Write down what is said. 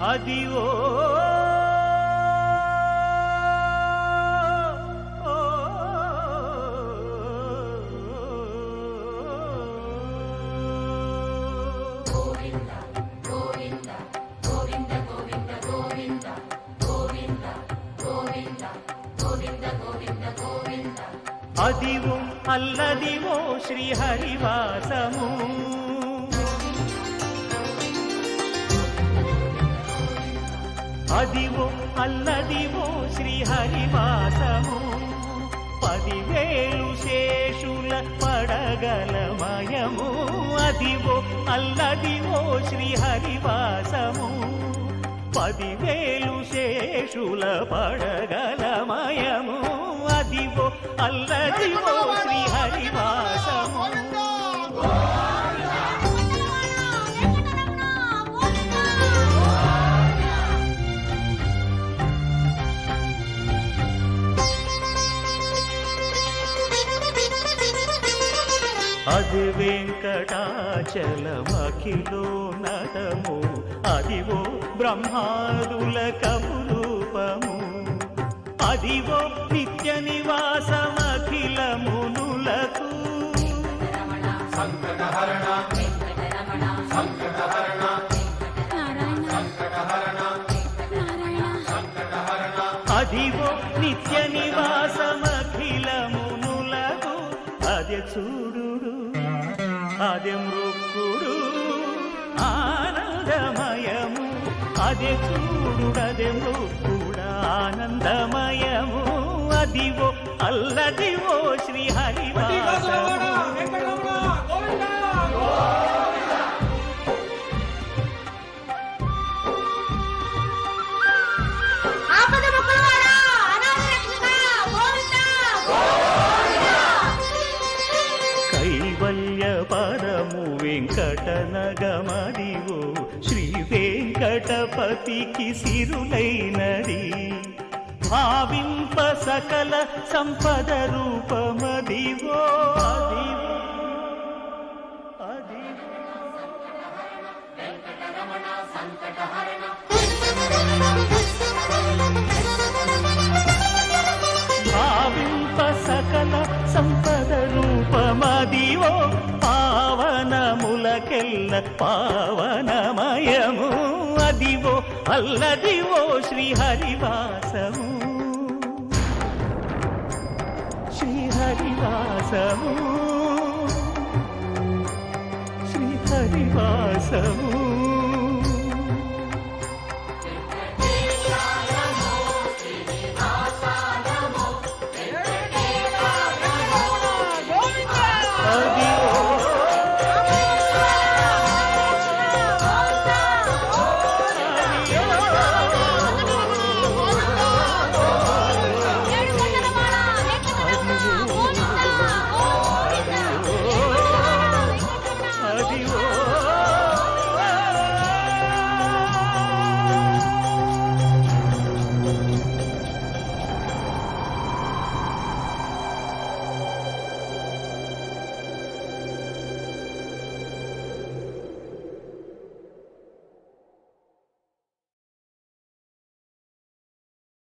అదివో అదివో అల్లదివో శ్రీహరివాసము అదివో అల్లదివో శ్రీహరివాసము 10,000 శేషుల పడగలమయము అదివో అల్లదివో శ్రీహరివాసము 10,000 శేషుల పడగలమయము అదివో అల్లదివో శ్రీహరివాసము అది వెంకటాచలమఖిలో నటము అదివో బ్రహ్మాదుల కపురూపము అదివో నిత్య నివాసమఖిల మునులకు అదివో నిత్య నివాసమఖిల మునులకు అదే చూడు అదే మృక్కుడు ఆనందమయము అదే చూడుడదే మృక్కుడ ఆనందమయము అదివో అల్లదివో శ్రీహరివాసము కైవల్య పరము వెంకటనగమదివో శ్రీ వెంకటపతికి సిరులైనది భావింప సకల సంపద రూపమదివో అదివో భావింప సకల సంపద రూపమదివో పావనములకెల్ల పావనమయము అదివో అల్లదివో శ్రీహరివాసము శ్రీహరివాసము శ్రీహరివాసము